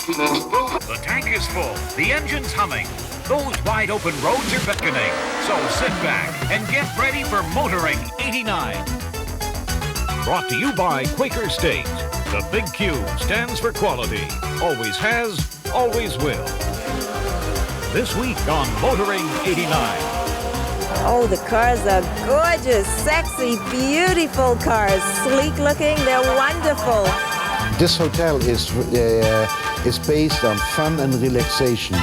The tank is full, the engine's humming. Those wide open roads are beckoning. So sit back and get ready for Motoring 89. Brought to you by Quaker State. The big Q stands for quality. Always has, always will. This week on Motoring 89. Oh, the cars are gorgeous, sexy, beautiful cars. Sleek looking, they're wonderful. This hotel is based on fun and relaxation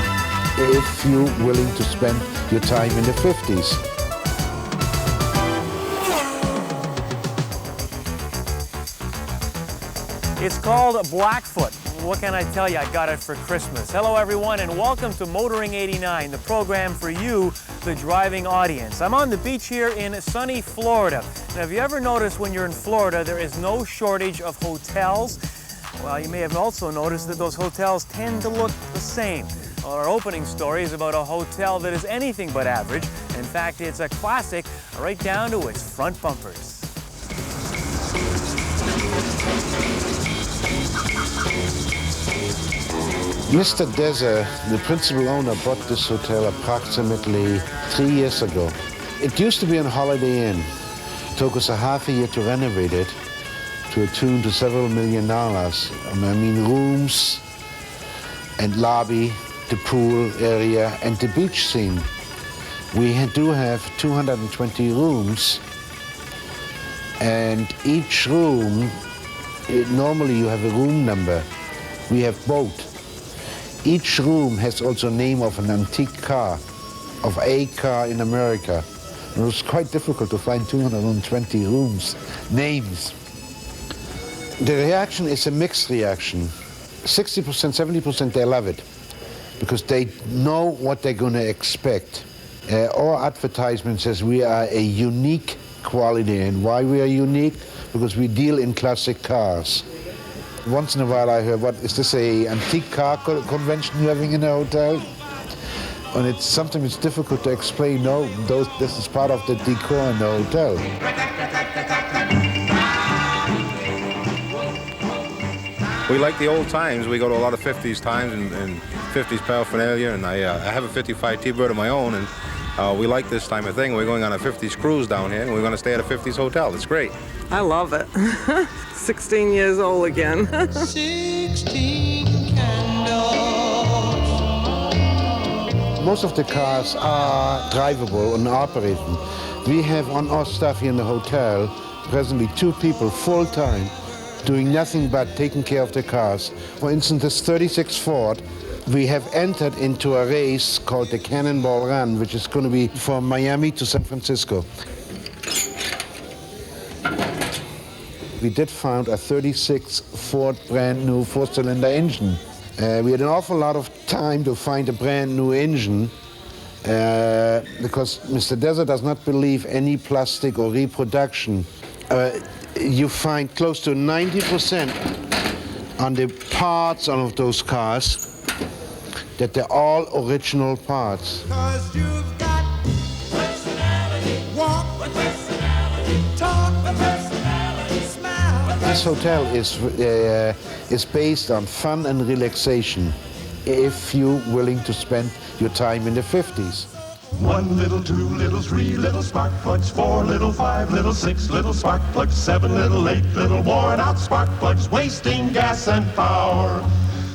if you're willing to spend your time in the 50s. It's called Blackfoot. What can I tell you? I got it for Christmas. Hello, everyone, and welcome to Motoring 89, the program for you, the driving audience. I'm on the beach here in sunny Florida. Now, have you ever noticed when you're in Florida, there is no shortage of hotels? Well, you may have also noticed that those hotels tend to look the same. Well, our opening story is about a hotel that is anything but average. In fact, it's a classic right down to its front bumpers. Mr. Deser, the principal owner, bought this hotel approximately 3 years ago. It used to be a Holiday Inn. It took us a half a year to renovate it to a tune to several $1 million. I mean, rooms and lobby, the pool area, and the beach scene. We do have 220 rooms, and each room, normally you have a room number. We have both. Each room has also a name of an antique car, of a car in America. It was quite difficult to find 220 rooms, names. The reaction is a mixed reaction. 60%, 70%, they love it because they know what they're going to expect. Our advertisement says we are a unique quality, and why we are unique? Because we deal in classic cars. Once in a while I hear, what, is this a antique car convention you're having in a hotel? And sometimes it's difficult to explain, no, this is part of the decor in the hotel. We like the old times. We go to a lot of 50s times and 50s paraphernalia, and I have a 55 T-Bird of my own, and we like this time of thing. We're going on a 50s cruise down here, and we're going to stay at a 50s hotel. It's great. I love it. 16 years old again. 16 candles. Most of the cars are drivable and operating. We have on our staff here in the hotel presently 2 people full-time doing nothing but taking care of the cars. For instance, this 36 Ford, we have entered into a race called the Cannonball Run, which is going to be from Miami to San Francisco. We did find a 36 Ford brand new 4-cylinder engine. We had an awful lot of time to find a brand new engine because Mr. Deser does not believe any plastic or reproduction. You find close to 90% on the parts of those cars that they're all original parts. 'Cause you've got personality, walk with personality, talk with personality, smile with This hotel is based on fun and relaxation if you're willing to spend your time in the 50s. 1 little, 2 little, 3 little spark plugs, 4 little, 5 little, 6 little spark plugs, 7 little, 8 little worn out spark plugs, wasting gas and power.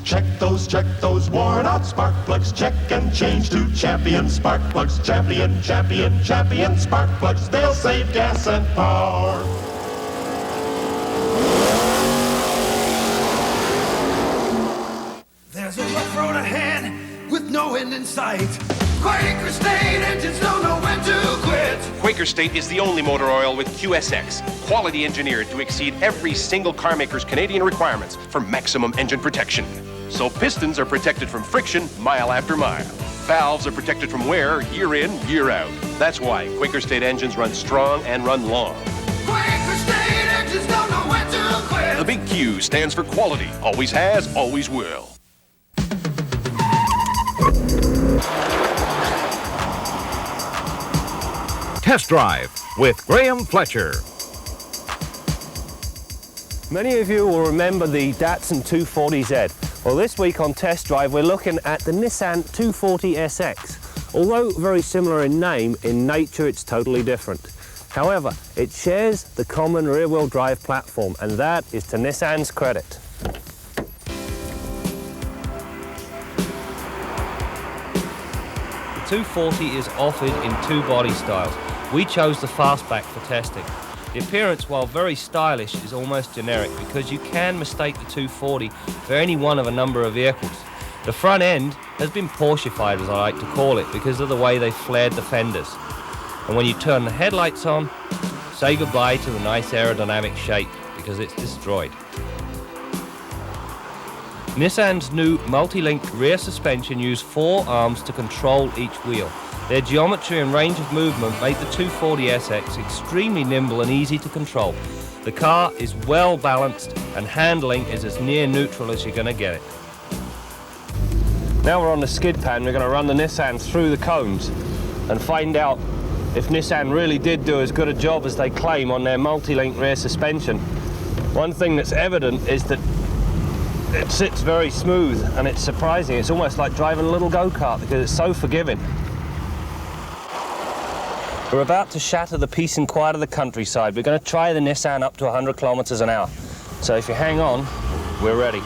Check those worn out spark plugs, check and change to Champion spark plugs. Champion, Champion, Champion spark plugs, they'll save gas and power. There's a rough road ahead with no end in sight. Quaker State engines don't know when to quit. Quaker State is the only motor oil with QSX, quality engineered to exceed every single car maker's Canadian requirements for maximum engine protection. So pistons are protected from friction mile after mile. Valves are protected from wear year in, year out. That's why Quaker State engines run strong and run long. Quaker State engines don't know when to quit. The big Q stands for quality, always has, always will. Test Drive with Graham Fletcher. Many of you will remember the Datsun 240Z. Well, this week on Test Drive, we're looking at the Nissan 240 SX. Although very similar in name, in nature it's totally different. However, it shares the common rear-wheel drive platform, and that is to Nissan's credit. The 240 is offered in two body styles. We chose the fastback for testing. The appearance, while very stylish, is almost generic because you can mistake the 240 for any one of a number of vehicles. The front end has been Porsche-ified, as I like to call it, because of the way they flared the fenders. And when you turn the headlights on, say goodbye to the nice aerodynamic shape because it's destroyed. Nissan's new multi-link rear suspension used 4 arms to control each wheel. Their geometry and range of movement made the 240 SX extremely nimble and easy to control. The car is well balanced and handling is as near neutral as you're going to get it. Now we're on the skid pan, we're going to run the Nissan through the cones and find out if Nissan really did do as good a job as they claim on their multi-link rear suspension. One thing that's evident is that it sits very smooth and it's surprising. It's almost like driving a little go-kart because it's so forgiving. We're about to shatter the peace and quiet of the countryside. We're going to try the Nissan up to 100 kilometers an hour. So if you hang on, we're ready.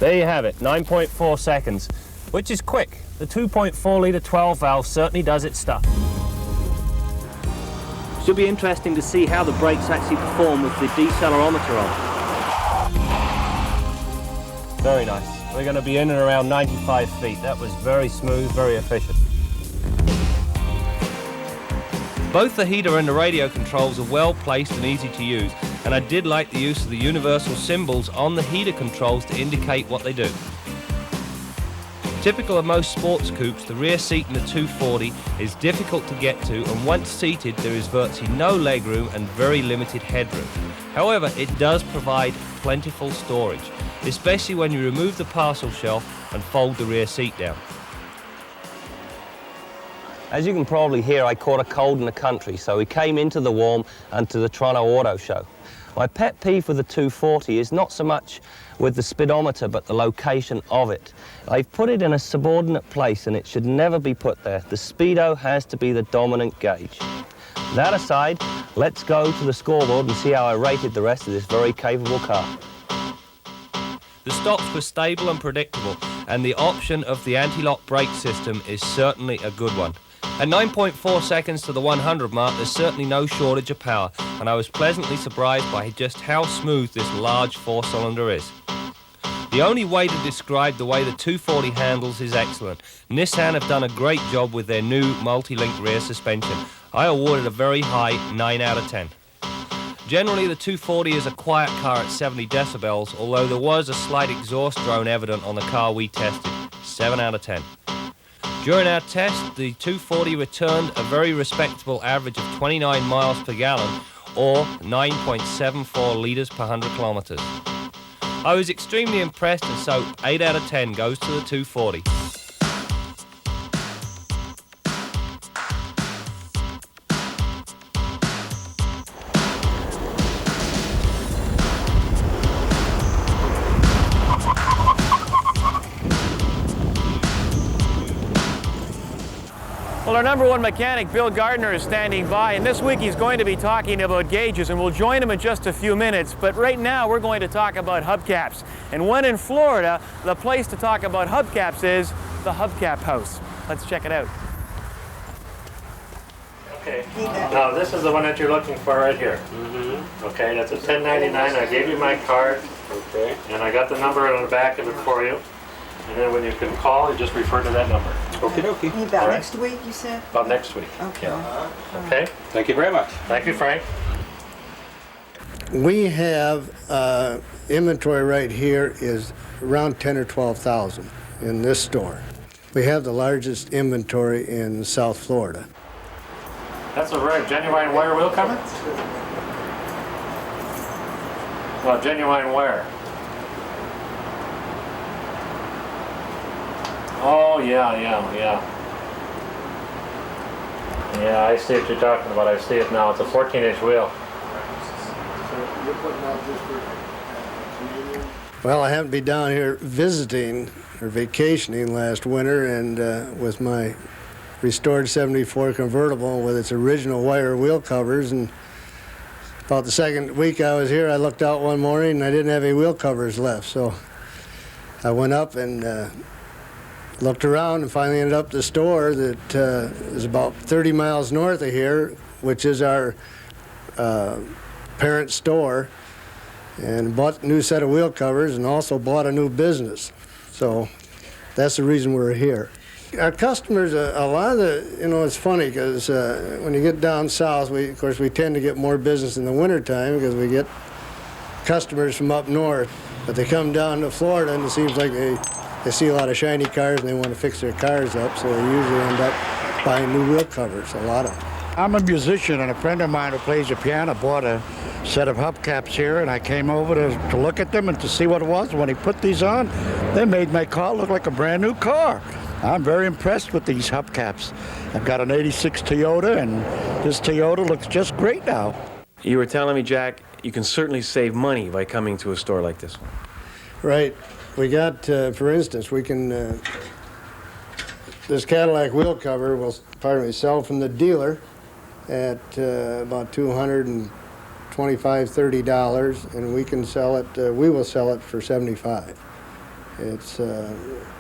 There you have it, 9.4 seconds, which is quick. The 2.4 litre 12 valve certainly does its stuff. Should be interesting to see how the brakes actually perform with the decelerometer on. Very nice. We're going to be in and around 95 feet. That was very smooth, very efficient. Both the heater and the radio controls are well placed and easy to use, and I did like the use of the universal symbols on the heater controls to indicate what they do. Typical of most sports coupes, the rear seat in the 240 is difficult to get to, and once seated there is virtually no legroom and very limited headroom. However, it does provide plentiful storage, especially when you remove the parcel shelf and fold the rear seat down. As you can probably hear, I caught a cold in the country, so we came into the warm and to the Toronto Auto Show. My pet peeve with the 240 is not so much with the speedometer, but the location of it. I've put it in a subordinate place, and it should never be put there. The speedo has to be the dominant gauge. That aside, let's go to the scoreboard and see how I rated the rest of this very capable car. The stops were stable and predictable, and the option of the anti-lock brake system is certainly a good one. At 9.4 seconds to the 100 mark, there's certainly no shortage of power, and I was pleasantly surprised by just how smooth this large 4-cylinder is. The only way to describe the way the 240 handles is excellent. Nissan have done a great job with their new multi-link rear suspension. I awarded a very high 9 out of 10. Generally, the 240 is a quiet car at 70 decibels, although there was a slight exhaust drone evident on the car we tested. 7 out of 10. During our test, the 240 returned a very respectable average of 29 miles per gallon, or 9.74 litres per 100 kilometres. I was extremely impressed, and so 8 out of 10 goes to the 240. Well, our number one mechanic, Bill Gardner, is standing by, and this week he's going to be talking about gauges, and we'll join him in just a few minutes. But right now, we're going to talk about hubcaps. And when in Florida, the place to talk about hubcaps is the Hubcap House. Let's check it out. Okay, now this is the one that you're looking for right here. Mm-hmm. Okay, that's a 1099. I gave you my card. Okay. And I got the number on the back of it for you. And then when you can call, you just refer to that number. Okay, okay. About next week, you said? About next week. Okay. Yeah. Okay. Thank you very much. Thank you, Frank. We have inventory right here is around 10 or 12,000 in this store. We have the largest inventory in South Florida. That's a very genuine wire wheel cover? Well, genuine wire. Oh, yeah. Yeah, I see what you're talking about. I see it now. It's a 14-inch wheel. Well, I happened to be down here visiting or vacationing last winter, and with my restored 74 convertible with its original wire wheel covers, and about the second week I was here, I looked out one morning and I didn't have any wheel covers left. So I went up and looked around and finally ended up at the store that is about 30 miles north of here, which is our parent store, and bought a new set of wheel covers and also bought a new business. So that's the reason we're here. Our customers, a lot of the, it's funny because when you get down south, of course, we tend to get more business in the wintertime because we get customers from up north, but they come down to Florida and it seems like they see a lot of shiny cars and they want to fix their cars up, so they usually end up buying new wheel covers, a lot of them. I'm a musician, and a friend of mine who plays the piano bought a set of hubcaps here, and I came over to look at them and to see what it was. When he put these on, they made my car look like a brand new car. I'm very impressed with these hubcaps. I've got an 86 Toyota, and this Toyota looks just great now. You were telling me, Jack, you can certainly save money by coming to a store like this one. Right. We got, for instance, we can, this Cadillac wheel cover will, sell from the dealer at about $225, $30, and we can sell it, we will sell it for $75. It's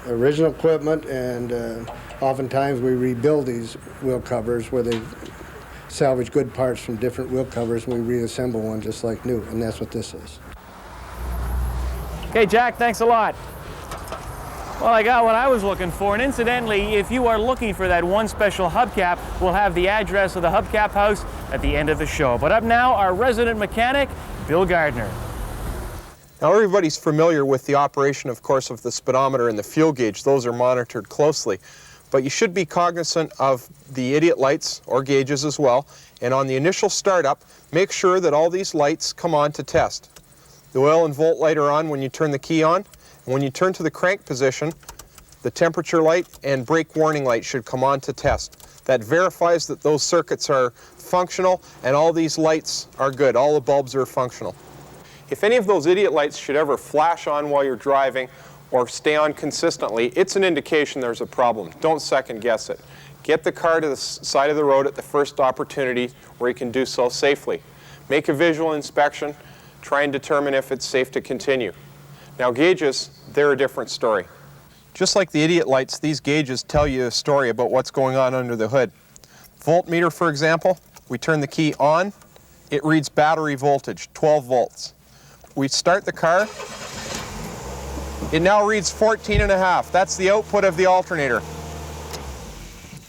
original equipment, and oftentimes we rebuild these wheel covers where they salvage good parts from different wheel covers and we reassemble one just like new, and that's what this is. Okay, Jack, thanks a lot. Well, I got what I was looking for, and incidentally, if you are looking for that one special hubcap, we'll have the address of the hubcap house at the end of the show. But up now, our resident mechanic, Bill Gardner. Now, everybody's familiar with the operation, of course, of the speedometer and the fuel gauge. Those are monitored closely. But you should be cognizant of the idiot lights or gauges as well. And on the initial startup, make sure that all these lights come on to test. The oil and volt light are on when you turn the key on. And when you turn to the crank position, the temperature light and brake warning light should come on to test. That verifies that those circuits are functional and all these lights are good. All the bulbs are functional. If any of those idiot lights should ever flash on while you're driving or stay on consistently, it's an indication there's a problem. Don't second guess it. Get the car to the side of the road at the first opportunity where you can do so safely. Make a visual inspection. Try and determine if it's safe to continue. Now, gauges, they're a different story. Just like the idiot lights, these gauges tell you a story about what's going on under the hood. Voltmeter, for example, we turn the key on, it reads battery voltage, 12 volts. We start the car, it now reads 14.5. That's the output of the alternator.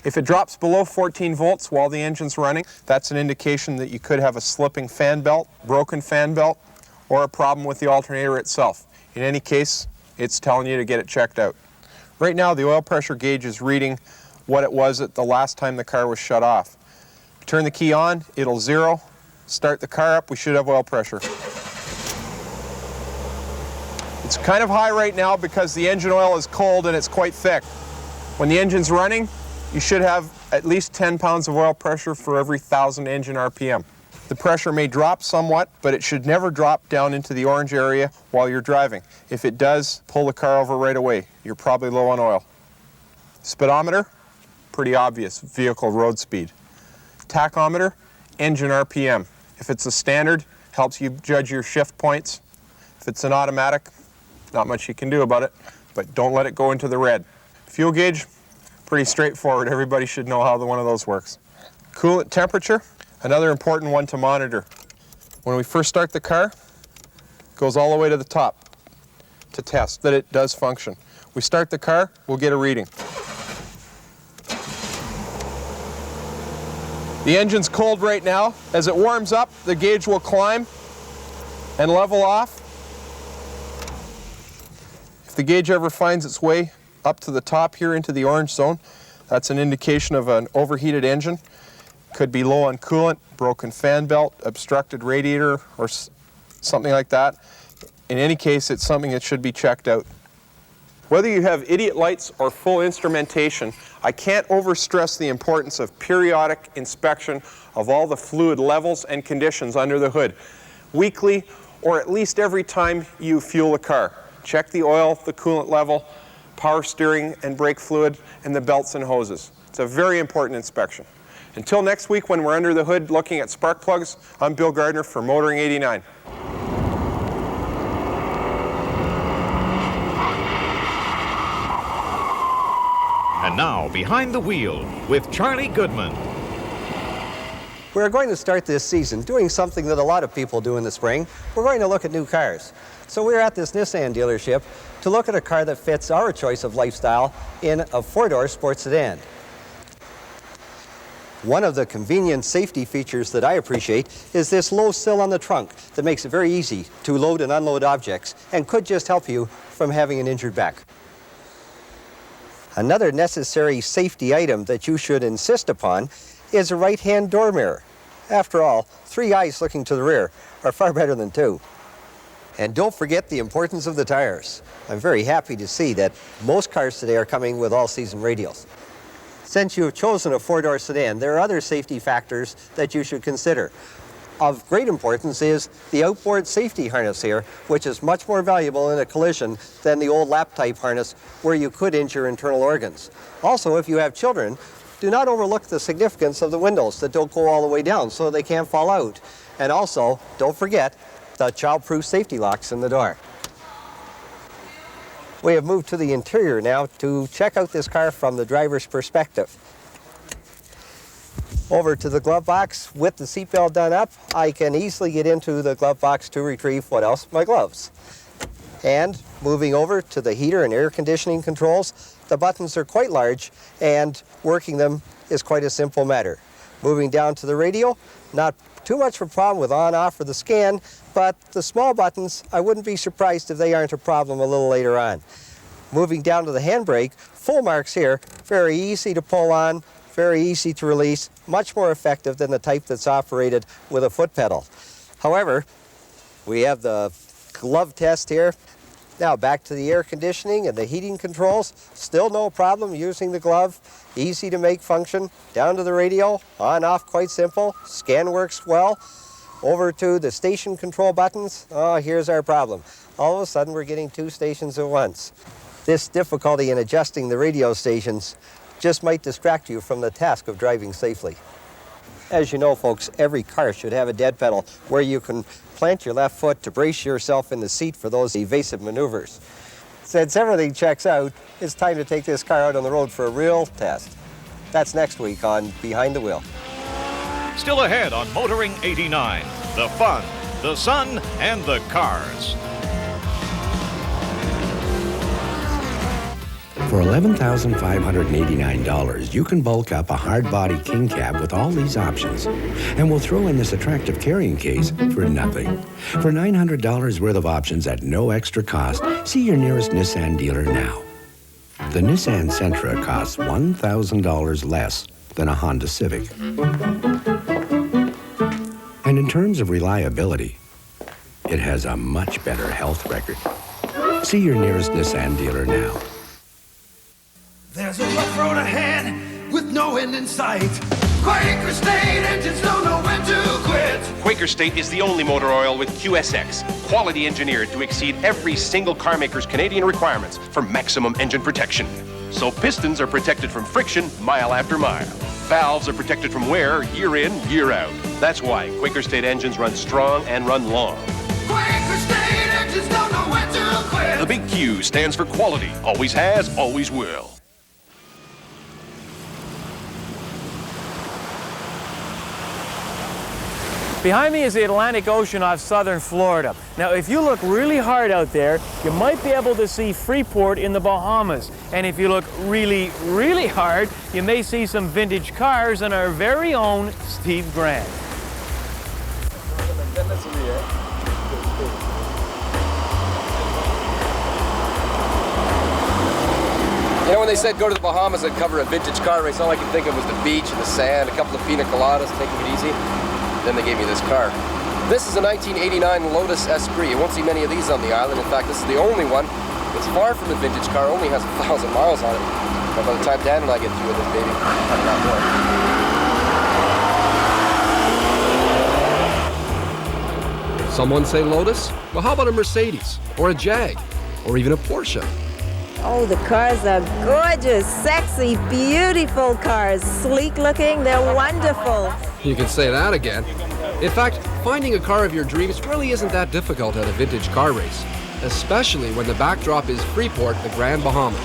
If it drops below 14 volts while the engine's running, that's an indication that you could have a slipping fan belt, broken fan belt, or a problem with the alternator itself. In any case, it's telling you to get it checked out. Right now, the oil pressure gauge is reading what it was at the last time the car was shut off. Turn the key on, it'll zero. Start the car up, we should have oil pressure. It's kind of high right now because the engine oil is cold and it's quite thick. When the engine's running, you should have at least 10 pounds of oil pressure for every 1,000 engine RPM. The pressure may drop somewhat, but it should never drop down into the orange area while you're driving. If it does, pull the car over right away. You're probably low on oil. Speedometer, pretty obvious, vehicle road speed. Tachometer, engine RPM. If it's a standard, helps you judge your shift points. If it's an automatic, not much you can do about it, but don't let it go into the red. Fuel gauge, pretty straightforward. Everybody should know how one of those works. Coolant temperature, another important one to monitor. When we first start the car, it goes all the way to the top to test that it does function. We start the car, we'll get a reading. The engine's cold right now. As it warms up, the gauge will climb and level off. If the gauge ever finds its way up to the top here into the orange zone, that's an indication of an overheated engine. Could be low on coolant, broken fan belt, obstructed radiator, or something like that. In any case, it's something that should be checked out. Whether you have idiot lights or full instrumentation, I can't overstress the importance of periodic inspection of all the fluid levels and conditions under the hood, weekly or at least every time you fuel a car. Check the oil, the coolant level, power steering and brake fluid, and the belts and hoses. It's a very important inspection. Until next week when we're under the hood looking at spark plugs, I'm Bill Gardner for Motoring 89. And now, behind the wheel with Charlie Goodman. We're going to start this season doing something that a lot of people do in the spring. We're going to look at new cars. So we're at this Nissan dealership to look at a car that fits our choice of lifestyle in a four-door sports sedan. One of the convenient safety features that I appreciate is this low sill on the trunk that makes it very easy to load and unload objects and could just help you from having an injured back. Another necessary safety item that you should insist upon is a right-hand door mirror. After all, 3 eyes looking to the rear are far better than 2. And don't forget the importance of the tires. I'm very happy to see that most cars today are coming with all-season radials. Since you have chosen a four-door sedan, there are other safety factors that you should consider. Of great importance is the outboard safety harness here, which is much more valuable in a collision than the old lap-type harness where you could injure internal organs. Also, if you have children, do not overlook the significance of the windows that don't go all the way down so they can't fall out. And also, don't forget the child-proof safety locks in the door. We have moved to the interior now to check out this car from the driver's perspective. Over to the glove box. With the seatbelt done up, I can easily get into the glove box to retrieve, what else? My gloves. And moving over to the heater and air conditioning controls, the buttons are quite large and working them is quite a simple matter. Moving down to the radio, not too much of a problem with on-off or the scan, but the small buttons, I wouldn't be surprised if they aren't a problem a little later on. Moving down to the handbrake, full marks here, very easy to pull on, very easy to release, much more effective than the type that's operated with a foot pedal. However, we have the glove test here. Now back to the air conditioning and the heating controls. Still no problem using the glove. Easy to make function. Down to the radio, on, off, quite simple. Scan works well. Over to the station control buttons. Oh, here's our problem. All of a sudden we're getting 2 stations at once. This difficulty in adjusting the radio stations just might distract you from the task of driving safely. As you know, folks, every car should have a dead pedal where you can plant your left foot to brace yourself in the seat for those evasive maneuvers. Since everything checks out, it's time to take this car out on the road for a real test. That's next week on Behind the Wheel. Still ahead on Motoring 89, the fun, the sun, and the cars. For $11,589, you can bulk up a hard-body king cab with all these options. And we'll throw in this attractive carrying case for nothing. For $900 worth of options at no extra cost, see your nearest Nissan dealer now. The Nissan Sentra costs $1,000 less than a Honda Civic. And in terms of reliability, it has a much better health record. See your nearest Nissan dealer now. There's a rough road ahead with no end in sight. Quaker State engines don't know when to quit. Quaker State is the only motor oil with QSX, quality engineered to exceed every single car maker's Canadian requirements for maximum engine protection. So pistons are protected from friction mile after mile. Valves are protected from wear year in, year out. That's why Quaker State engines run strong and run long. Quaker State engines don't know when to quit. The big Q stands for quality. Always has, always will. Behind me is the Atlantic Ocean off southern Florida. Now, if you look really hard out there, you might be able to see Freeport in the Bahamas. And if you look really, really hard, you may see some vintage cars and our very own Steve Grant. You know, when they said go to the Bahamas and cover a vintage car race, all I could think of was the beach and the sand, a couple of pina coladas, taking it easy. Then they gave me this car. This is a 1989 Lotus Esprit. You won't see many of these on the island. In fact, this is the only one It's far from a vintage car, only has 1,000 miles on it. But by the time Dan and I get through with this baby, probably not more. Someone say Lotus? Well, how about a Mercedes, or a Jag, or even a Porsche? Oh, the cars are gorgeous, sexy, beautiful cars. Sleek looking, they're wonderful. You can say that again. In fact, finding a car of your dreams really isn't that difficult at a vintage car race, especially when the backdrop is Freeport, the Grand Bahamas.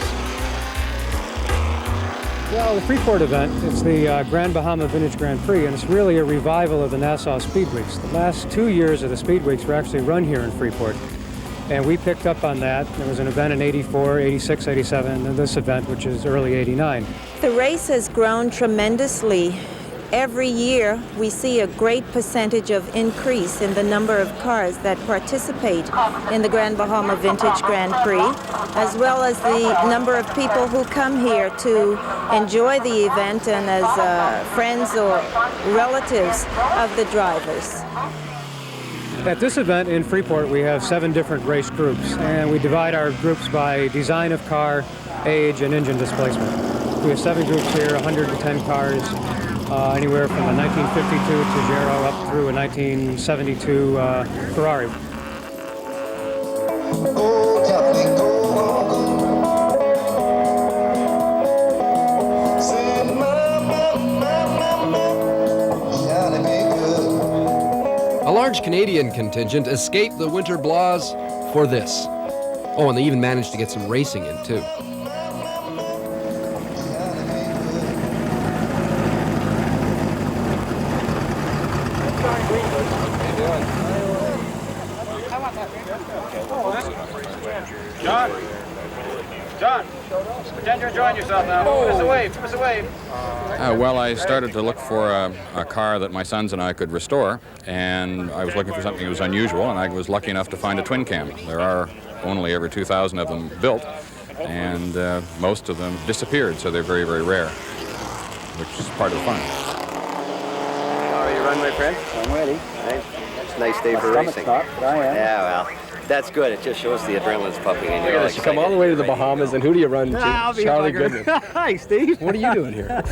Well, the Freeport event, it's the Grand Bahama Vintage Grand Prix, and it's really a revival of the Nassau Speed Weeks. The last 2 years of the Speed Weeks were actually run here in Freeport, and we picked up on that. There was an event in 84, 86, 87, and this event, which is early 89. The race has grown tremendously. Every year, we see a great percentage of increase in the number of cars that participate in the Grand Bahama Vintage Grand Prix, as well as the number of people who come here to enjoy the event and as friends or relatives of the drivers. At this event in Freeport, we have 7 different race groups, and we divide our groups by design of car, age, and engine displacement. We have 7 groups here, 110 cars. Anywhere from a 1952 Pajero up through a 1972 Ferrari. A large Canadian contingent escaped the winter blahs for this. Oh, and they even managed to get some racing in, too. John, pretend you're enjoying yourself now. Give us a wave, give us a wave. Well, I started to look for a car that my sons and I could restore, and I was looking for something that was unusual, and I was lucky enough to find a twin cam. There are only every 2,000 of them built, and most of them disappeared, so they're very, very rare, which is part of the fun. How are you running, my friend? I'm ready. It's a nice day for racing. Stopped, but I am. Yeah, well. That's good. It just shows the adrenaline's pumping in. Look at this. You come all the way to the Bahamas, and who do you run to? Charlie Goodman. Hi, Steve. What are you doing here?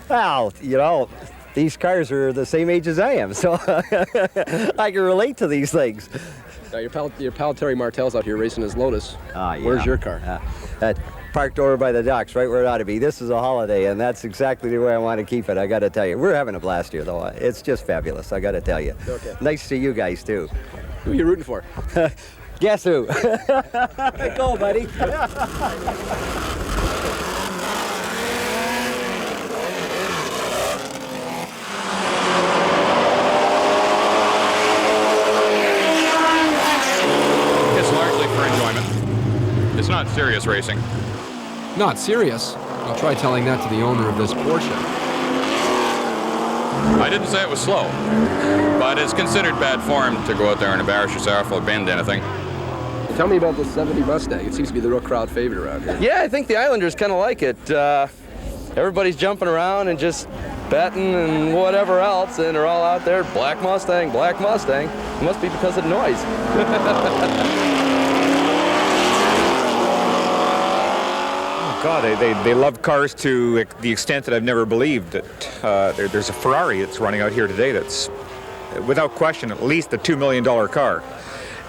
Well, you know, these cars are the same age as I am, so I can relate to these things. Now, your pal Terry Martell's out here racing his Lotus. Yeah. Where's your car? Parked over by the docks, right where it ought to be. This is a holiday, and that's exactly the way I want to keep it, I got to tell you. We're having a blast here, though. It's just fabulous, I got to tell you. Okay. Nice to see you guys, too. Who are you rooting for? Guess who? Go, buddy. It's largely for enjoyment. It's not serious racing. Not serious? I'll try telling that to the owner of this Porsche. I didn't say it was slow, but it's considered bad form to go out there and embarrass yourself or bend anything. Tell me about this 70 Mustang. It seems to be the real crowd favorite around here. Yeah, I think the Islanders kind of like it. Everybody's jumping around and just betting and whatever else, and they're all out there, black Mustang, black Mustang. It must be because of the noise. God, they love cars to the extent that I've never believed that there's a Ferrari that's running out here today that's, without question, at least a $2 million car.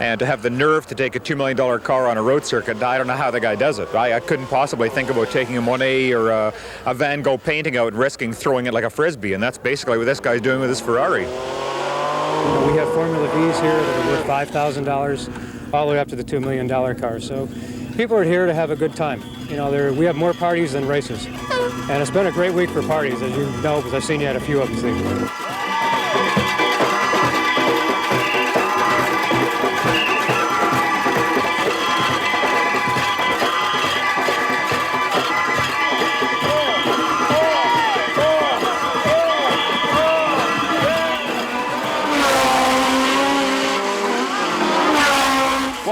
And to have the nerve to take a $2 million car on a road circuit, I don't know how the guy does it. I couldn't possibly think about taking a 1A or a Van Gogh painting out and risking throwing it like a Frisbee, and that's basically what this guy's doing with his Ferrari. We have Formula Vs here that are worth $5,000 all the way up to the $2 million cars. So people are here to have a good time. You know, we have more parties than races. And it's been a great week for parties, as you know, because I've seen you at a few of them, Steve.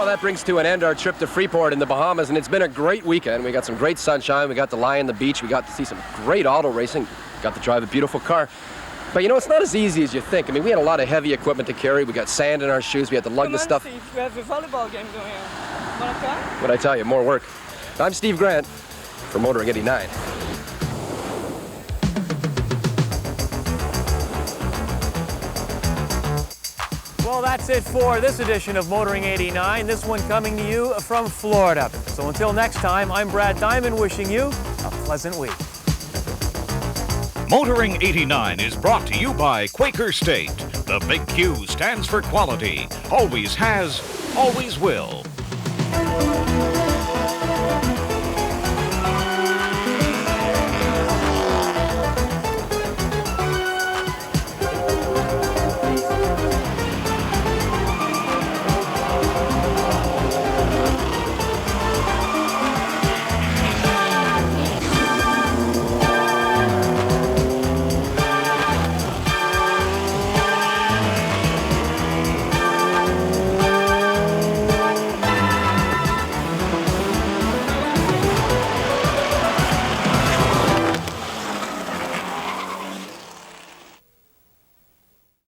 That brings to an end our trip to Freeport in the Bahamas, and it's been a great weekend. We got some great sunshine, we got to lie on the beach, we got to see some great auto racing, got to drive a beautiful car. But you know, it's not as easy as you think. I mean, we had a lot of heavy equipment to carry, we got sand in our shoes, we had to lug the stuff. Steve, we have a volleyball game going on. What'd I tell you? More work. I'm Steve Grant for Motoring 89. Well, that's it for this edition of Motoring 89, this one coming to you from Florida. So until next time, I'm Brad Diamond wishing you a pleasant week. Motoring 89 is brought to you by Quaker State. The big Q stands for quality. Always has, always will.